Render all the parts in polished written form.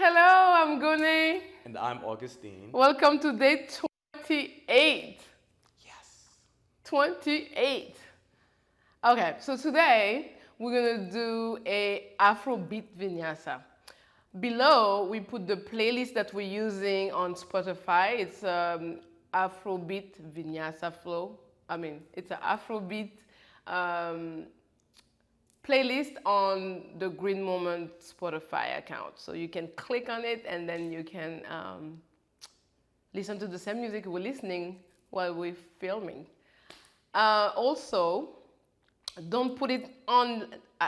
Hello, I'm Ngone. And I'm Augustine. Welcome to day 28. Yes. 28. Okay, so today we're gonna do a Afrobeat Vinyasa. Below, we put the playlist that we're using on Spotify. It's Afrobeat Vinyasa Flow. It's an Afrobeat um, playlist on the Greene Moments Spotify account. So you can click on it and then you can listen to the same music we're listening while we're filming. Also, don't put it on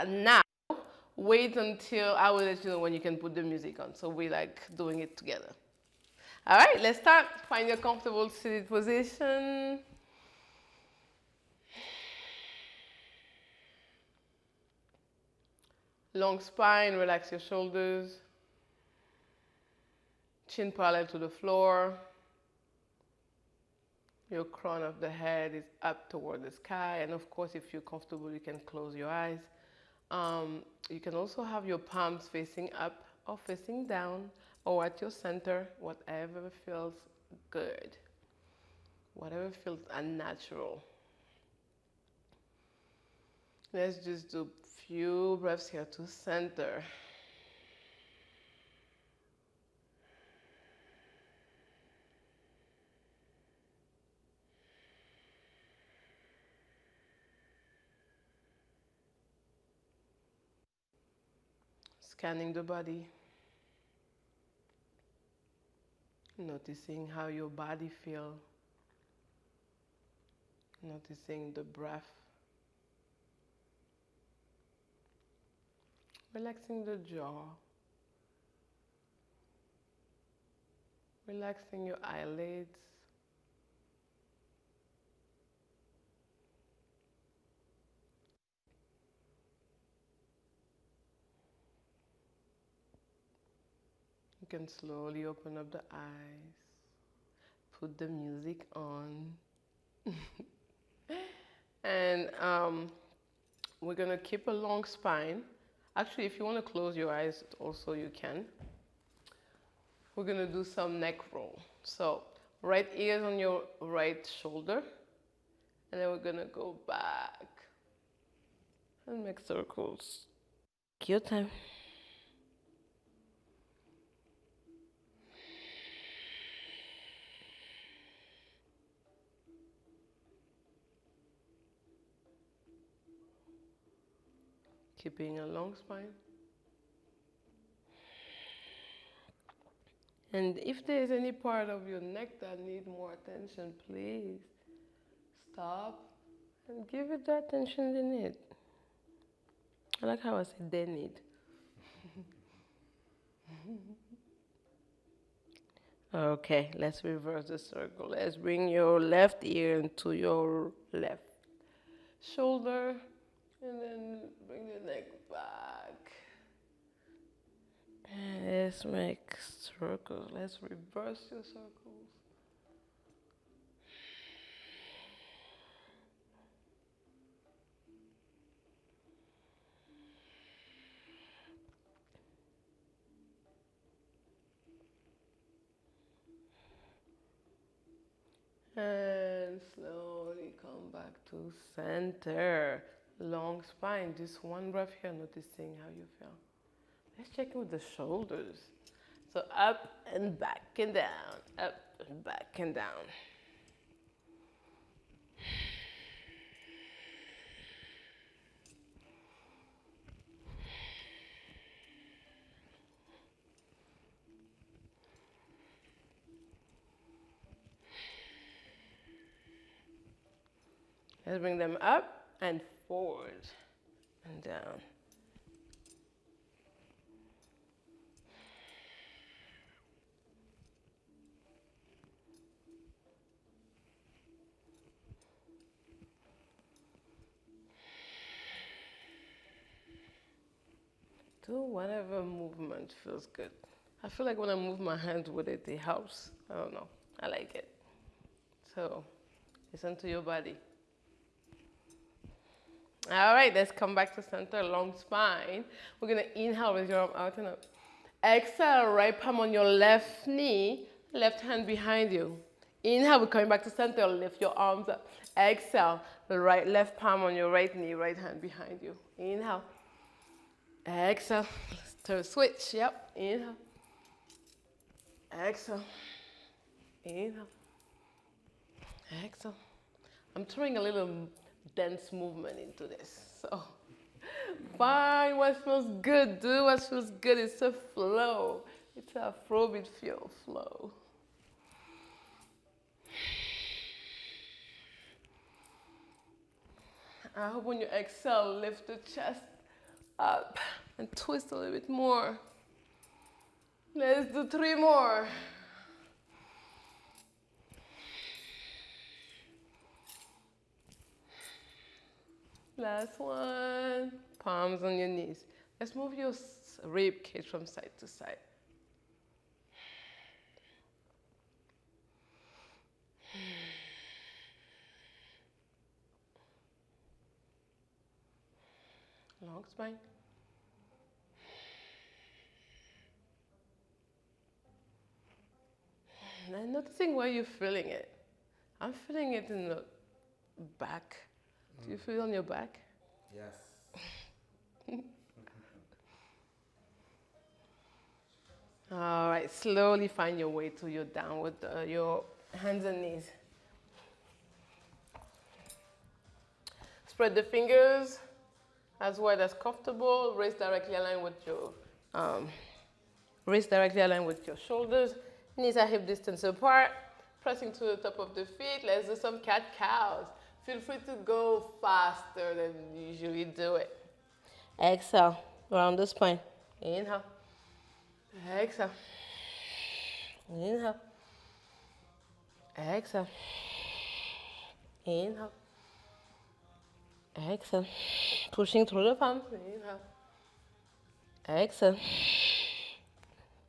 now. Wait until I will let you know when you can put the music on. So we like doing it together. All right, let's start. Find your comfortable seated position. Long spine, relax your shoulders. Chin parallel to the floor. Your crown of the head is up toward the sky. And of course, if you're comfortable, you can close your eyes. You can also have your palms facing up or facing down or at your center, whatever feels good, whatever feels unnatural. Let's just do a few breaths here to center. Scanning the body, noticing how your body feels, noticing the breath, relaxing the jaw, relaxing your eyelids, you can slowly open up the eyes, put the music on, and we're gonna keep a long spine. Actually, if you want to close your eyes, also you can. We're gonna do some neck roll. So, right ear on your right shoulder, and then we're gonna go back and make circles. Take your time. Keeping a long spine. And if there's any part of your neck that needs more attention, please stop and give it the attention they need. I like how I said they need. Okay, let's reverse the circle. Let's bring your left ear into your left shoulder and then bring the neck back. And let's make circles. Let's reverse your circles. And slowly come back to center. Long spine. Just one breath here, noticing how you feel. Let's check with the shoulders. So up and back and down, up and back and down. Let's bring them up and forward and down. Do whatever movement feels good. I feel like when I move my hands with it, it helps. I don't know. I like it. So listen to your body. All right, let's come back to center, long spine. We're gonna inhale with your arm out and up. Exhale, right palm on your left knee, left hand behind you. Inhale, we're coming back to center, lift your arms up. Exhale, the left palm on your right knee, right hand behind you. Inhale. Exhale, let's switch, yep. Inhale. Exhale. Inhale. Exhale. I'm throwing a little dance movement into this. So find what feels good. Do what feels good. It's a flow. It's a Afrobeat flow. I hope when you exhale, lift the chest up and twist a little bit more. Let's do 3 more. Last one. Palms on your knees. Let's move your rib cage from side to side. Long spine. And noticing where you're feeling it. I'm feeling it in the back. Do you feel it on your back? Yes. All right, slowly find your way to your downward, your hands and knees. Spread the fingers as wide as comfortable. Wrist directly aligned with your shoulders. Knees are hip distance apart. Pressing to the top of the feet. Let's do some cat-cows. Feel free to go faster than you usually do it. Exhale, round the spine. Inhale. Exhale. Inhale. Exhale. Inhale. Exhale. Pushing through the palms. Inhale. Exhale.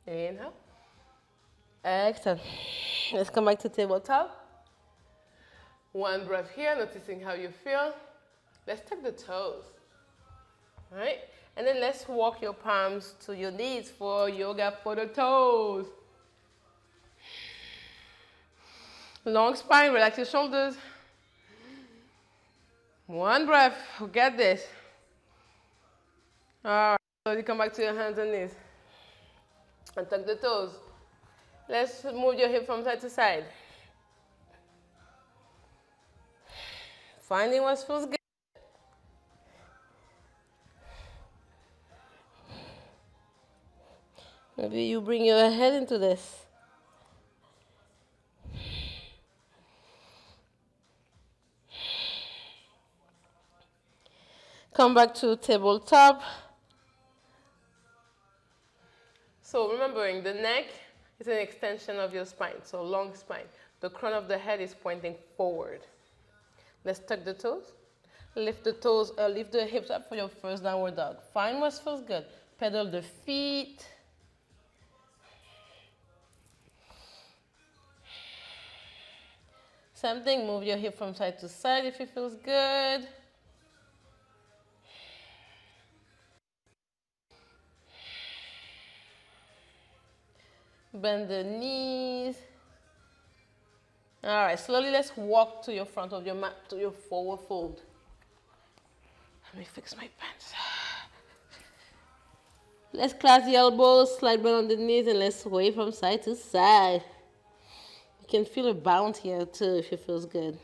Inhale. Exhale. Let's come back to tabletop. One breath here, noticing how you feel. Let's tuck the toes. All right? And then let's walk your palms to your knees for yoga for the toes. Long spine, relax your shoulders. One breath, we get this. All right, slowly come back to your hands and knees. And tuck the toes. Let's move your hip from side to side. Finding what feels good. Maybe you bring your head into this. Come back to tabletop. So remembering the neck is an extension of your spine, so long spine. The crown of the head is pointing forward. Let's tuck the toes. Lift the toes, lift the hips up for your first downward dog. Find what feels good. Pedal the feet. Same thing, move your hip from side to side if it feels good. Bend the knees. All right, slowly let's walk to your front of your mat, to your forward fold. Let me fix my pants. Let's clasp the elbows, slide bend on the knees, and let's sway from side to side. You can feel a bounce here too if it feels good.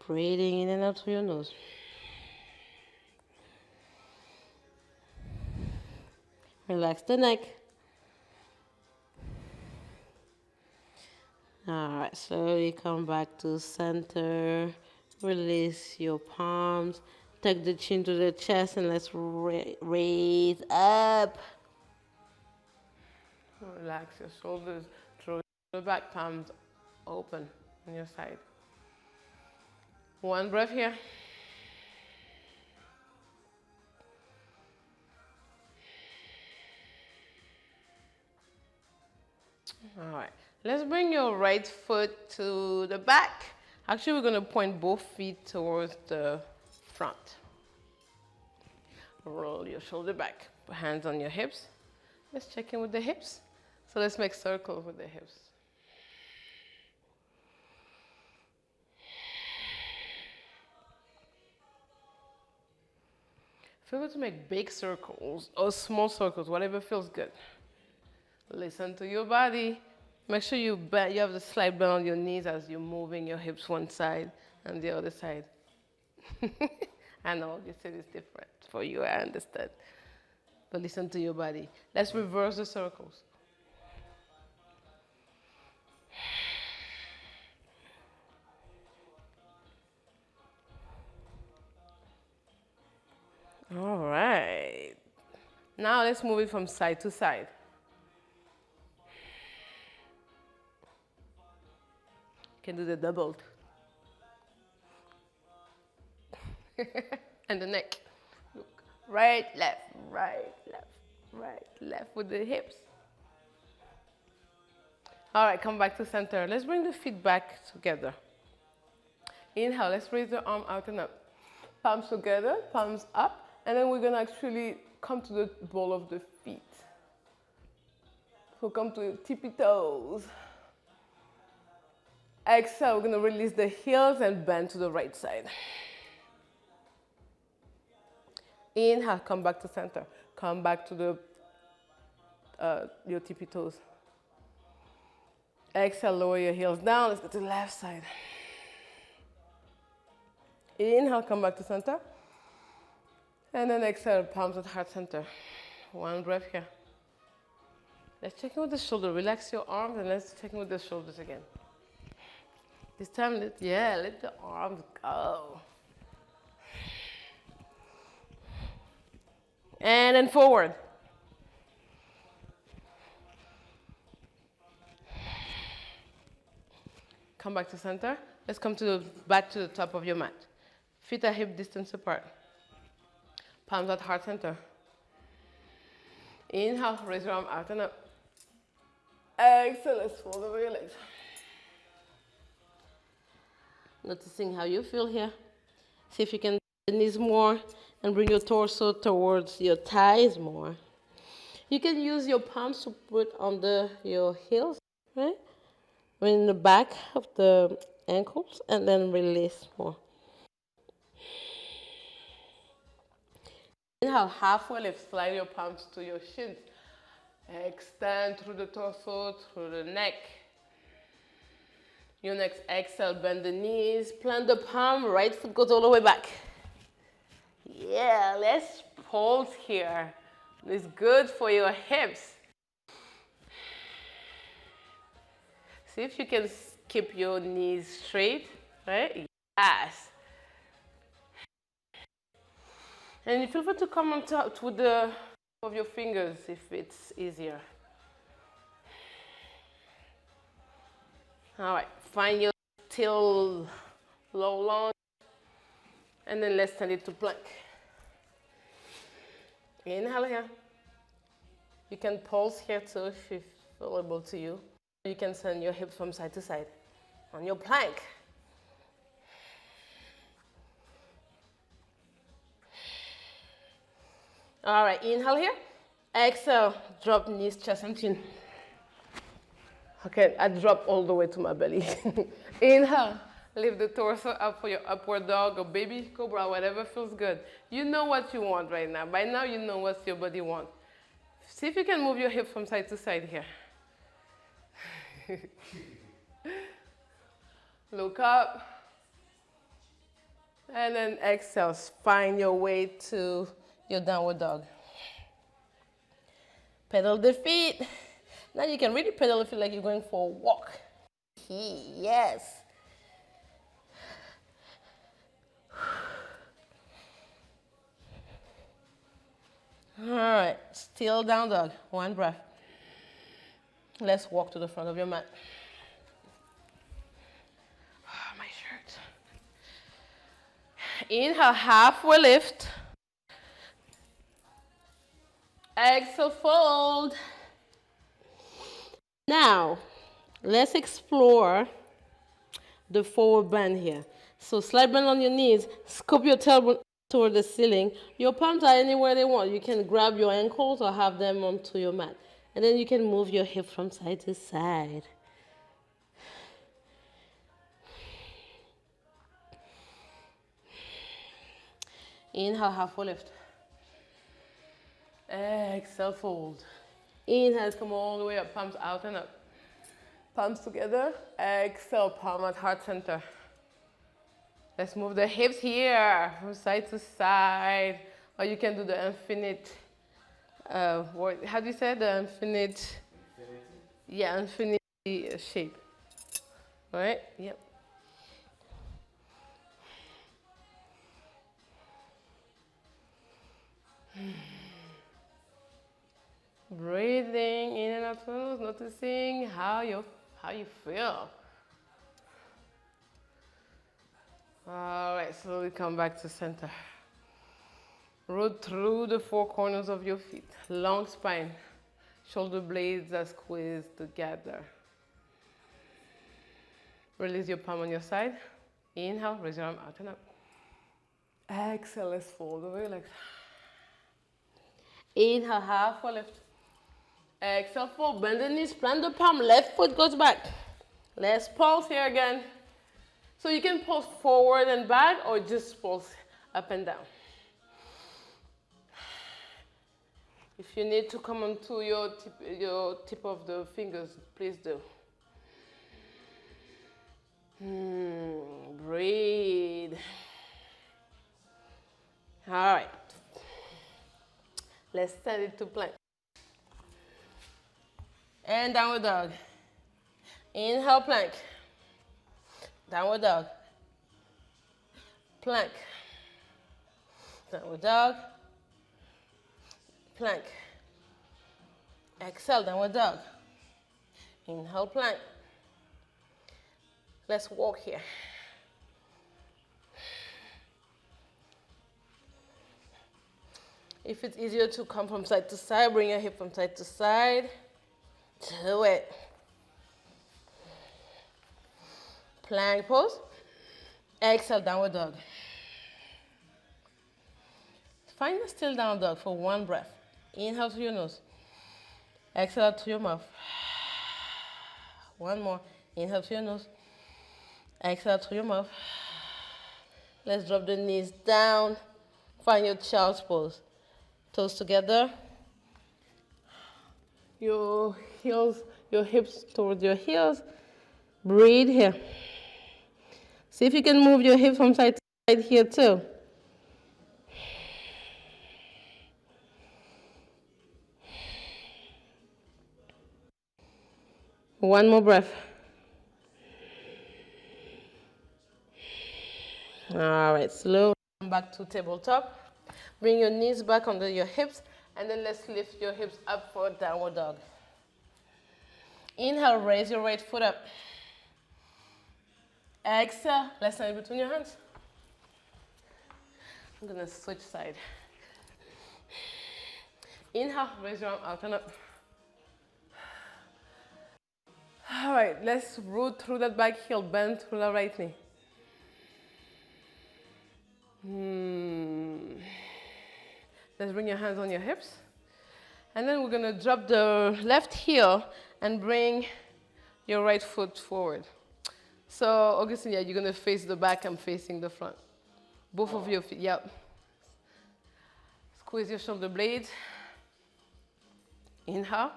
Breathing in and out through your nose. Relax the neck. All right, slowly come back to center. Release your palms. Tuck the chin to the chest and let's raise up. Relax your shoulders. Throw your back, palms open on your side. One breath here. All right, Let's bring your right foot to the back. Actually, we're going to point both feet towards the front. Roll your shoulder back. Put hands on your hips. Let's check in with the hips. So let's make circles with the hips. Feel free to make big circles or small circles, whatever feels good. Listen to your body. Make sure you have the slight bend on your knees as you're moving your hips one side and the other side. I know you said it's different for you, I understand. But listen to your body. Let's reverse the circles. All right. Now let's move it from side to side. You can do the doubled. And the neck. Look. Right, left, right, left, right, left with the hips. All right, come back to center. Let's bring the feet back together. Inhale, let's raise the arm out and up. Palms together, palms up. And then we're going to actually come to the ball of the feet. So come to your tippy toes. Exhale, we're going to release the heels and bend to the right side. Inhale, come back to center. Come back to your tippy toes. Exhale, lower your heels down. Let's go to the left side. Inhale, come back to center. And then exhale, palms at heart center. One breath here. Let's check in with the shoulder. Relax your arms and let's check in with the shoulders again. This time, let the arms go. And then forward. Come back to center. Let's come back to the top of your mat. Feet are hip distance apart. Palms at heart center. Inhale, raise your arm out and up. Exhale, let's fold over your legs. Noticing how you feel here. See if you can bend the knees more and bring your torso towards your thighs more. You can use your palms to put under your heels, right? In the back of the ankles and then release more. Inhale, halfway lift, slide your palms to your shins. Extend through the torso, through the neck. Your next exhale, bend the knees, plant the palm, right foot goes all the way back. Yeah, let's pulse here. It's good for your hips. See if you can keep your knees straight, right? Yes. And you feel free to come on top with the of your fingers if it's easier. All right, find your till low lunge, and then let's send it to plank. Inhale here. You can pulse here too if it's available to you. You can send your hips from side to side on your plank. All right, inhale here. Exhale, drop knees, chest, and chin. Okay, I drop all the way to my belly. Inhale, lift the torso up for your upward dog or baby cobra, whatever feels good. You know what you want right now. By now, you know what your body wants. See if you can move your hips from side to side here. Look up. And then exhale, find your way to your downward dog. Pedal the feet. Now you can really pedal the feet like you're going for a walk. Yes. All right, still down dog. One breath. Let's walk to the front of your mat. My shirt. Inhale, halfway lift. Exhale, fold. Now, Let's explore the forward bend here. So slight bend on your knees, scoop your tailbone toward the ceiling. Your palms are anywhere they want. You can grab your ankles or have them onto your mat. And then you can move your hip from side to side. Inhale, halfway lift. Exhale, fold. Inhale, come all the way up, palms out and up. Palms together. Exhale, palm at heart center. Let's move the hips here from side to side. Or you can do the infinite, how do you say the infinite? Infinity? Yeah, infinity shape. Right? Yep. Breathing in and out, noticing how you feel. All right, slowly come back to center. Root through the four corners of your feet. Long spine. Shoulder blades are squeezed together. Release your palm on your side. Inhale, raise your arm out and up. Exhale, let's fold over your legs. Inhale, halfway lift. Exhale, fold, bend the knees, plant the palm, left foot goes back. Let's pulse here again. So you can pulse forward and back or just pulse up and down. If you need to come onto your tip of the fingers, please do. Breathe. All right. Let's send it to plank. And downward dog. Inhale, plank. Downward dog. Plank. Downward dog. Plank. Exhale, downward dog. Inhale, plank. Let's walk here. If it's easier to come from side to side, bring your hip from side to side. Do it. Plank pose. Exhale, downward dog. Find a still down dog for one breath. Inhale through your nose. Exhale out through your mouth. One more. Inhale through your nose. Exhale out through your mouth. Let's drop the knees down. Find your child's pose. Toes together. Your heels, your hips towards your heels. Breathe here. See if you can move your hips from side to side here too. One more breath. All right, slow. Come back to tabletop. Bring your knees back under your hips, and then let's lift your hips up for downward dog. Inhale, raise your right foot up. Exhale, let's stand between your hands. I'm gonna switch side. Inhale, raise your arm out and up. All right, let's root through that back heel, bend through the right knee. Let's bring your hands on your hips. And then we're gonna drop the left heel and bring your right foot forward. So, Augustine, yeah, you're gonna face the back, I'm facing the front. Both of your feet, yep. Squeeze your shoulder blades. Inhale.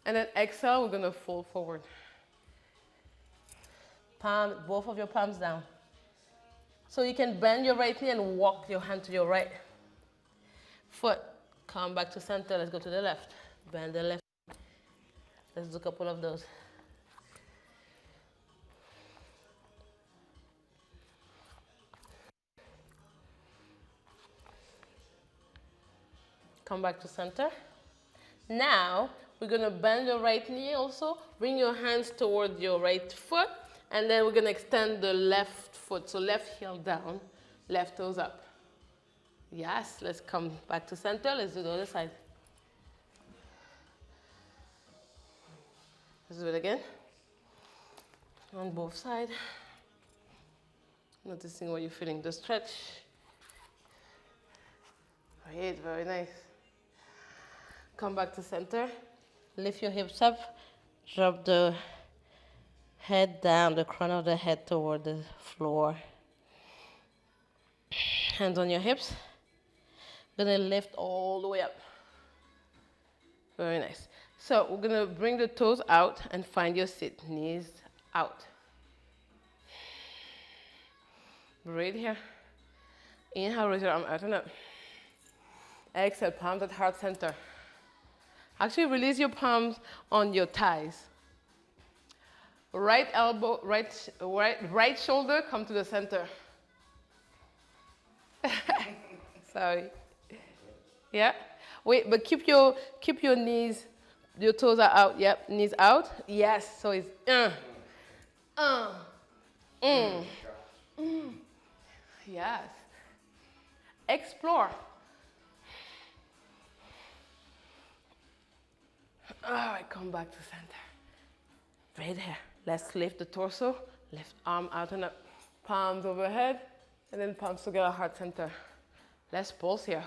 And then exhale, we're gonna fold forward. Palm, both of your palms down. So you can bend your right knee and walk your hand to your right foot. Come back to center, let's go to the left. Bend the left. Let's do a couple of those. Come back to center. Now, we're gonna bend your right knee also. Bring your hands toward your right foot. And then we're gonna extend the left foot. So left heel down, left toes up. Yes, let's come back to center. Let's do the other side. Let's do it again. On both sides. Noticing where you're feeling the stretch. Great, very nice. Come back to center. Lift your hips up. Drop the head down, the crown of the head toward the floor. Hands on your hips. Gonna lift all the way up. Very nice. So we're gonna bring the toes out and find your sit. Knees out. Breathe here. Inhale, raise your arm out and up. Exhale, palms at heart center. Actually, release your palms on your thighs. Right elbow, right shoulder, come to the center. Sorry. Yeah. Wait, but keep your knees, your toes are out. Yep, knees out. Yes. So it's Yes. Explore. All right, come back to center. Right here. Let's lift the torso. Lift arm out and up. Palms overhead. And then palms together, heart center. Let's pulse here.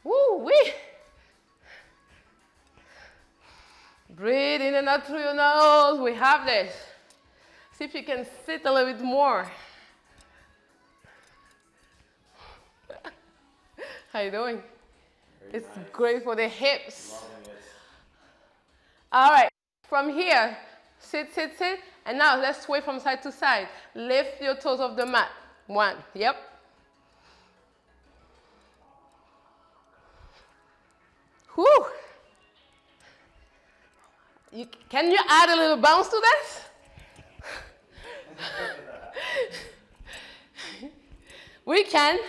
Woo-wee. Breathe in and out through your nose. We have this. See if you can sit a little bit more. How you doing? Very it's nice. Great for the hips. All right, from here, sit, sit, sit. And now let's sway from side to side. Lift your toes off the mat. 1, yep. Whew. Can you add a little bounce to this? We can.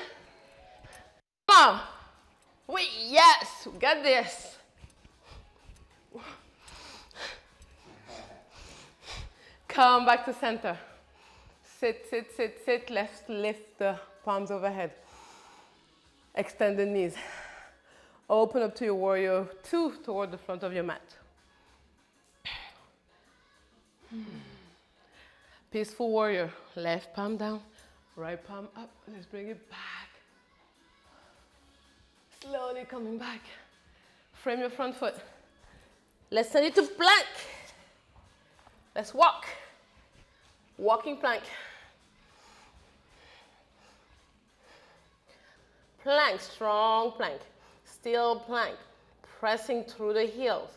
Come on. Wait, yes, we got this. Come back to center. Sit, sit, sit, sit. Let's lift the palms overhead. Extend the knees. Open up to your warrior 2 toward the front of your mat. Peaceful warrior. Left palm down, right palm up. Let's bring it back. Slowly coming back. Frame your front foot. Let's send it to plank. Let's walk. Walking plank. Plank, strong plank. Still plank. Pressing through the heels.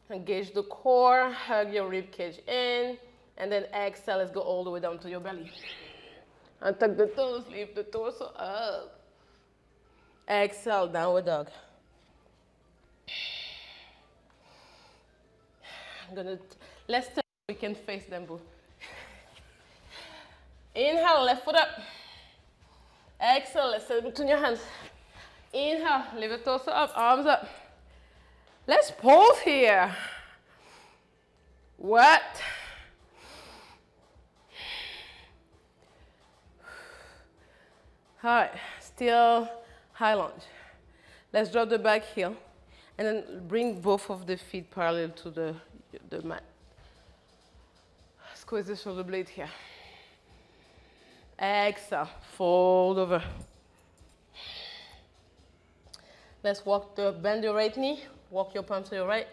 Engage the core, hug your rib cage in, and then exhale, let's go all the way down to your belly. Untuck the toes, lift the torso up. Exhale, downward dog. Let's turn, we can face them both. Inhale, left foot up. Exhale, let's set between your hands. Inhale, lift the torso up, arms up. Let's pause here. What? All right, still high lunge. Let's drop the back heel and then bring both of the feet parallel to the mat. Squeeze the shoulder blade here. Exhale, fold over. Let's bend your right knee. Walk your palm to your right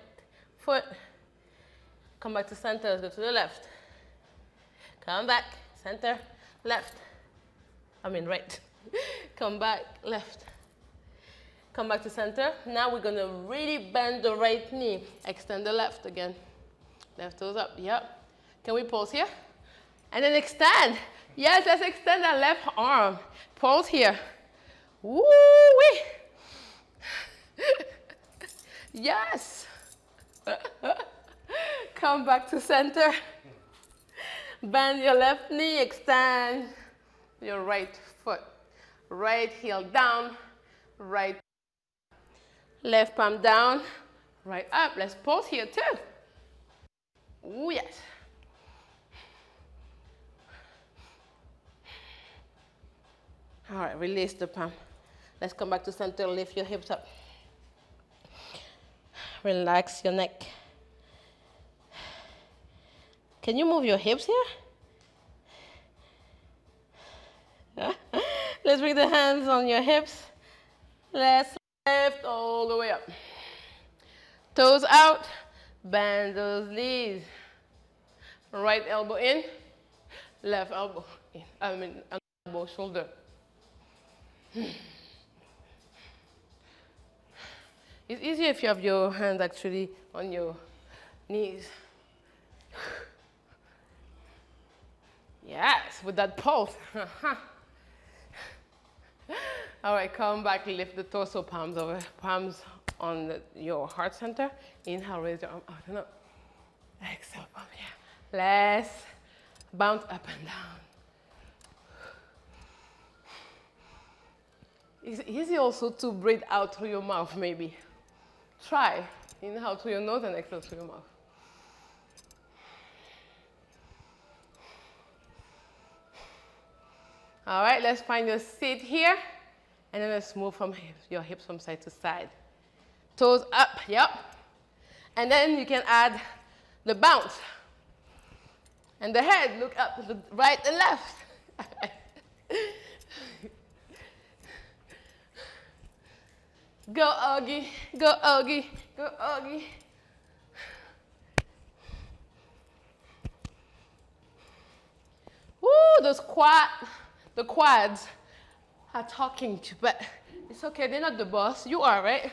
foot. Come back to center, let's go to the left. Come back, center, left. Right. Come back, left. Come back to center. Now we're gonna really bend the right knee. Extend the left again. Left toes up, yep. Can we pause here? And then extend. Yes, let's extend that left arm. Pause here. Woo-wee. Yes. Come back to center. Bend your left knee, extend your right foot. Right heel down, right. Left palm down, right up. Let's pause here too. Ooh, yes. All right, release the palm. Let's come back to center, lift your hips up. Relax your neck. Can you move your hips here? Let's bring the hands on your hips. Let's lift all the way up. Toes out, bend those knees. Right elbow in, left elbow in. Elbow, shoulder. It's easier if you have your hands actually on your knees. Yes, with that pulse. All right, come back, lift the torso, palms over, palms on your heart center. Inhale, raise your arm out and up. Exhale, palm here. Let's bounce up and down. It's easy also to breathe out through your mouth, maybe. Try. Inhale through your nose and exhale through your mouth. All right, let's find your seat here. And then let's move from your hips from side to side. Toes up, yep. And then you can add the bounce. And the head, look up, look right and left. Go, Augie, go, Augie, go, Augie. Woo, the quads are talking to you, but it's okay, they're not the boss. You are, right?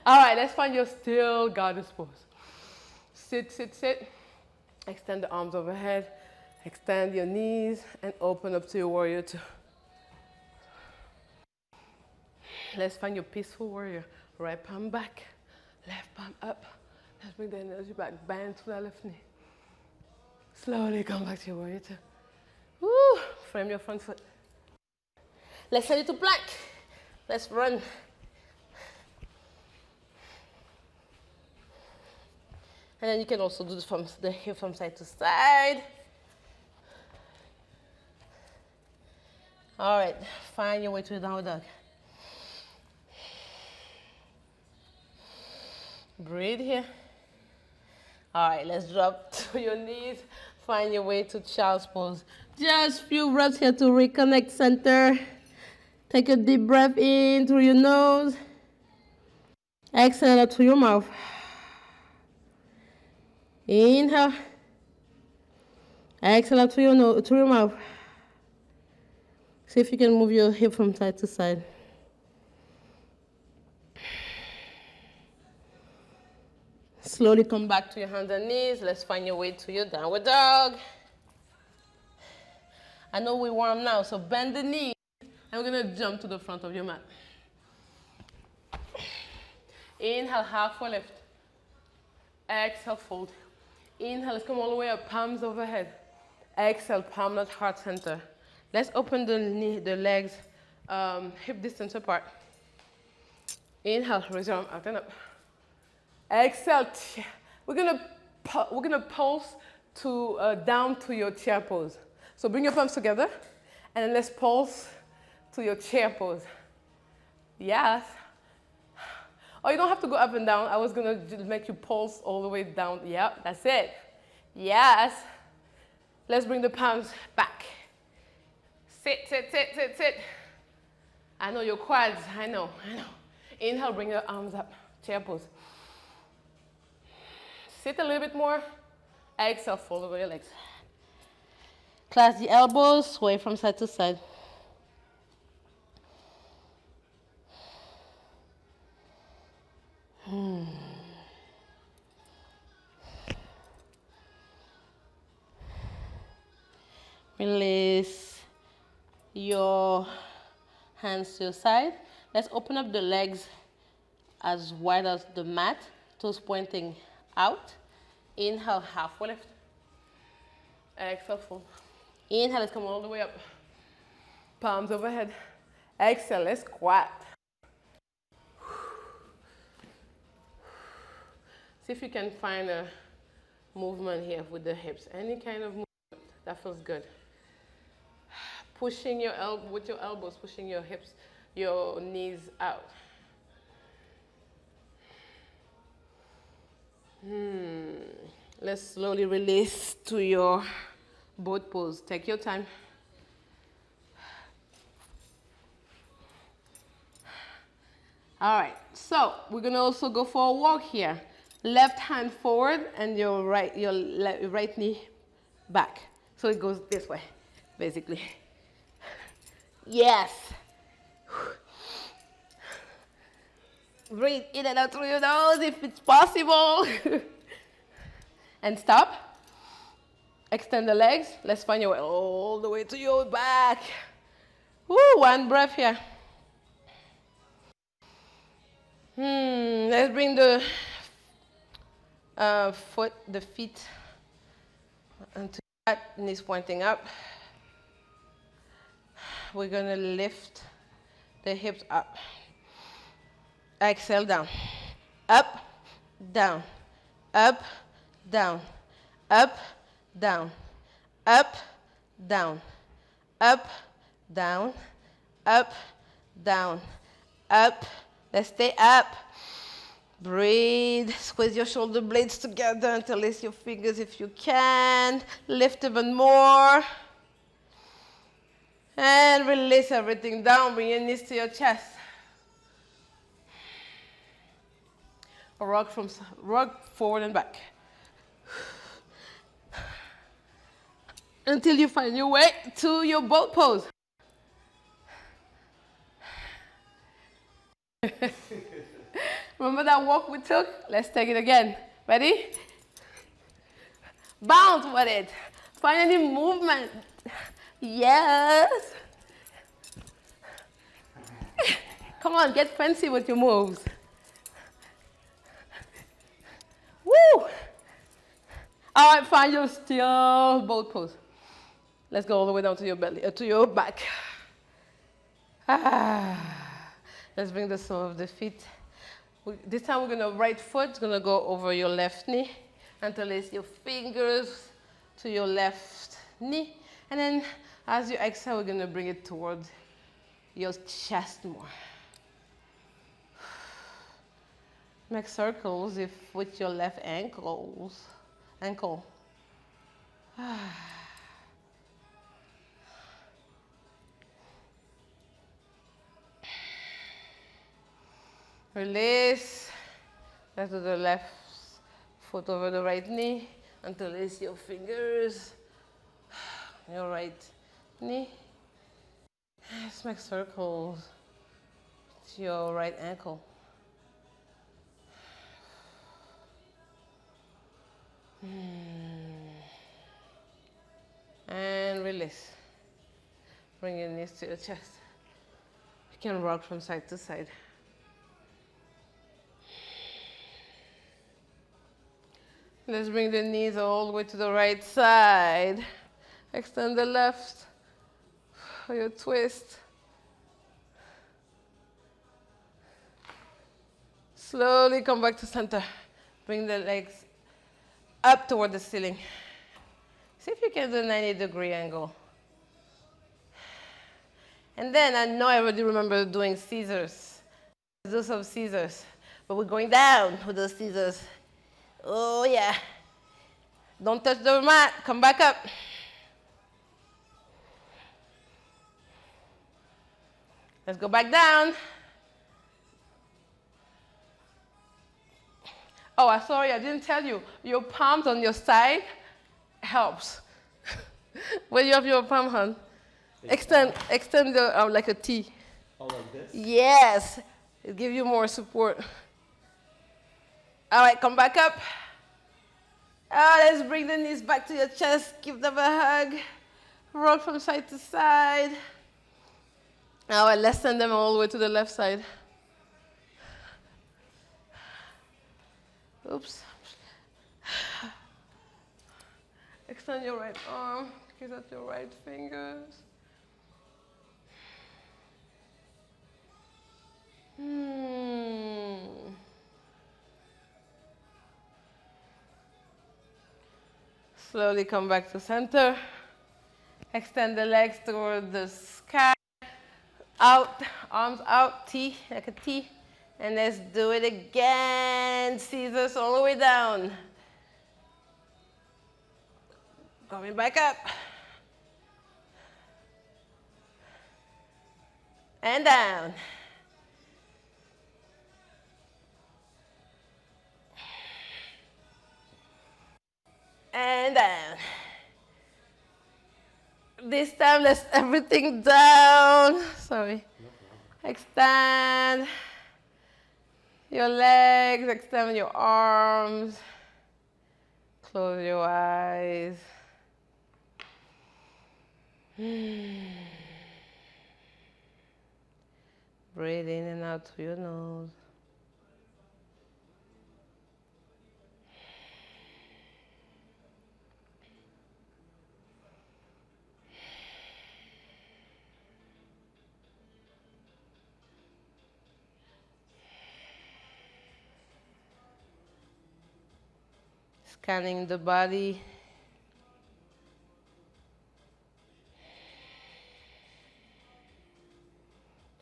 All right, let's find your still goddess pose. Sit, sit, sit. Extend the arms overhead. Extend your knees and open up to your warrior two. Let's find your peaceful warrior. Right palm back, left palm up. Let's bring the energy back. Bend to the left knee. Slowly come back to your warrior two. Woo! Frame your front foot. Let's send it to plank. Let's run. And then you can also do this from the hip from side to side. All right, find your way to the downward dog. Breathe here. All right, let's drop to your knees. Find your way to child's pose. Just a few breaths here to reconnect center. Take a deep breath in through your nose. Exhale out through your mouth. Inhale. Exhale out through your nose, through your mouth. See if you can move your hip from side to side. Slowly come back to your hands and knees. Let's find your way to your downward dog. I know we're warm now, so bend the knee. And we're gonna jump to the front of your mat. Inhale, halfway lift. Exhale, fold. Inhale, let's come all the way up, palms overhead. Exhale, palm at heart center. Let's open the legs hip distance apart. Inhale, raise your arm out and up. Exhale, we're gonna pulse to down to your chair pose. So bring your palms together, and then let's pulse to your chair pose. Yes. Oh, you don't have to go up and down. I was gonna just make you pulse all the way down. Yep, that's it. Yes. Let's bring the palms back. Sit, sit, sit, sit, sit. I know your quads, I know. Inhale, bring your arms up, chair pose. Sit a little bit more. Exhale, fold over your legs. Clasp the elbows, sway from side to side. Release your hands to your side. Let's open up the legs as wide as the mat, toes pointing out. Inhale, halfway lift. Exhale, fold. Inhale, let's come all the way up. Palms overhead. Exhale, let's squat. See if you can find a movement here with the hips. Any kind of movement that feels good. Pushing your with your elbows, pushing your hips, your knees out. Let's slowly release to your boat pose. Take your time. All right, so we're gonna also go for a walk here. Left hand forward and your right knee back. So it goes this way, basically. Yes. Breathe in and out through your nose if it's possible. And stop. Extend the legs. Let's find your way all the way to your back. Woo, one breath here. Let's bring the the feet onto that, knees pointing up. We're gonna lift the hips up. Exhale down. Up, down, up, down, up, down, up, down, up, down, up, down, up. Let's stay up. Breathe. Squeeze your shoulder blades together, interlace your fingers if you can. Lift even more. And release everything down. Bring your knees to your chest. Rock forward and back. Until you find your way to your boat pose. Remember that walk we took? Let's take it again. Ready? Bounce with it. Find any movement. Yes. Come on, get fancy with your moves. Woo! All right, find your still boat pose. Let's go all the way down to your belly, to your back. Let's bring the sole of the feet. This time we're gonna right foot, gonna go over your left knee. Interlace your fingers to your left knee. And then as you exhale, we're gonna bring it toward your chest more. Make circles with your left ankle. Release. Let's do the left foot over the right knee. Interlace your fingers. Your right knee. Let's make circles with your right ankle. And release. Bring your knees to your chest. You can rock from side to side. Let's bring the knees all the way to the right side. Extend the left for your twist. Slowly come back to center. Bring the legs up toward the ceiling. See if you can do a 90-degree angle. And then I know everybody remember doing scissors. Let's do some scissors. But we're going down with those scissors. Oh yeah. Don't touch the mat. Come back up. Let's go back down. Oh, I'm sorry, I didn't tell you. Your palms on your side helps. When you have your palm on, extend the like a T. Oh, like this? Yes, it gives you more support. All right, come back up. Let's bring the knees back to your chest. Give them a hug. Roll from side to side. All right, let's send them all the way to the left side. Oops. Extend your right arm. Kiss out your right fingers. Slowly come back to center. Extend the legs toward the sky. Out, arms out, T, like a T. And let's do it again. Scissors all the way down. Coming back up. And down. And down. This time, let's everything down. Sorry. Extend your legs, extend your arms. Close your eyes. Breathe in and out through your nose. Scanning the body.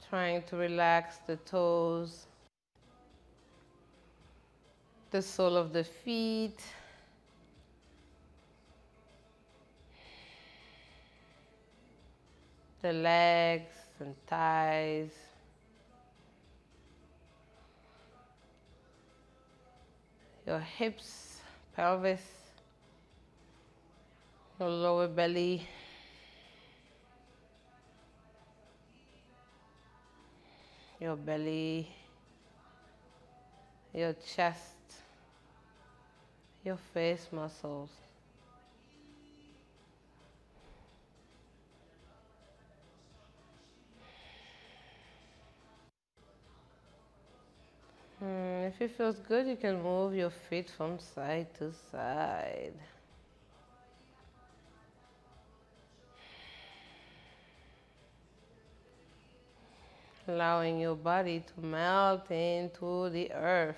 Trying to relax the toes, the sole of the feet, the legs and thighs, your hips, pelvis, your lower belly, your belly, your chest, your face muscles. If it feels good, you can move your feet from side to side. Allowing your body to melt into the earth.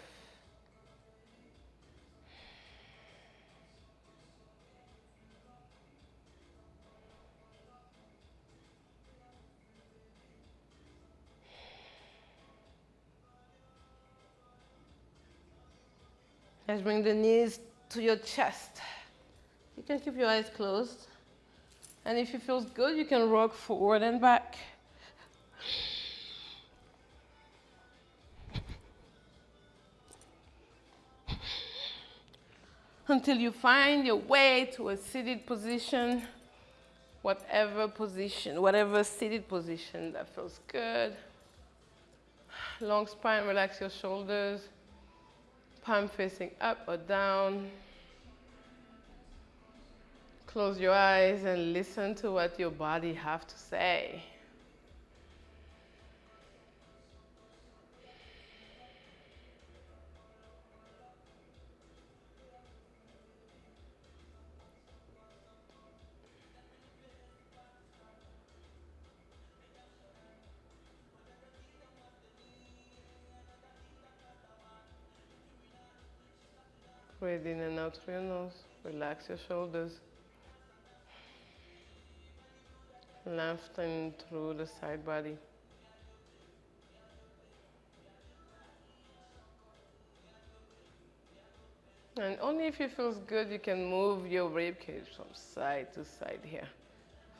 Let's bring the knees to your chest. You can keep your eyes closed. And if it feels good, you can rock forward and back. Until you find your way to a seated position, whatever seated position that feels good. Long spine, relax your shoulders. Palm facing up or down. Close your eyes and listen to what your body has to say. Breathe in and out through your nose. Relax your shoulders. Lengthen through the side body. And only if it feels good, you can move your ribcage from side to side here.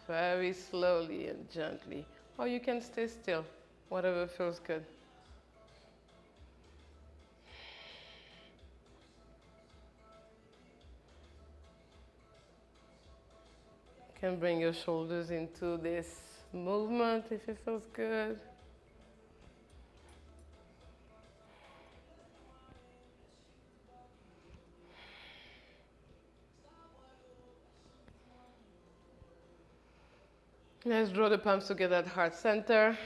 Very slowly and gently. Or you can stay still, whatever feels good. You can bring your shoulders into this movement if it feels good. Let's draw the palms together at heart center,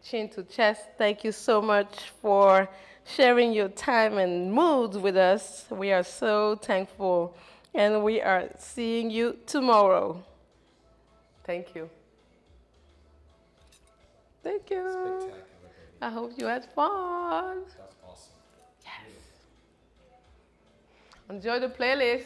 chin to chest. Thank you so much for sharing your time and moods with us. We are so thankful, and we are seeing you tomorrow. Thank you. Thank you. Spectacular, baby. I hope you had fun. That's awesome. Yes. Enjoy the playlist.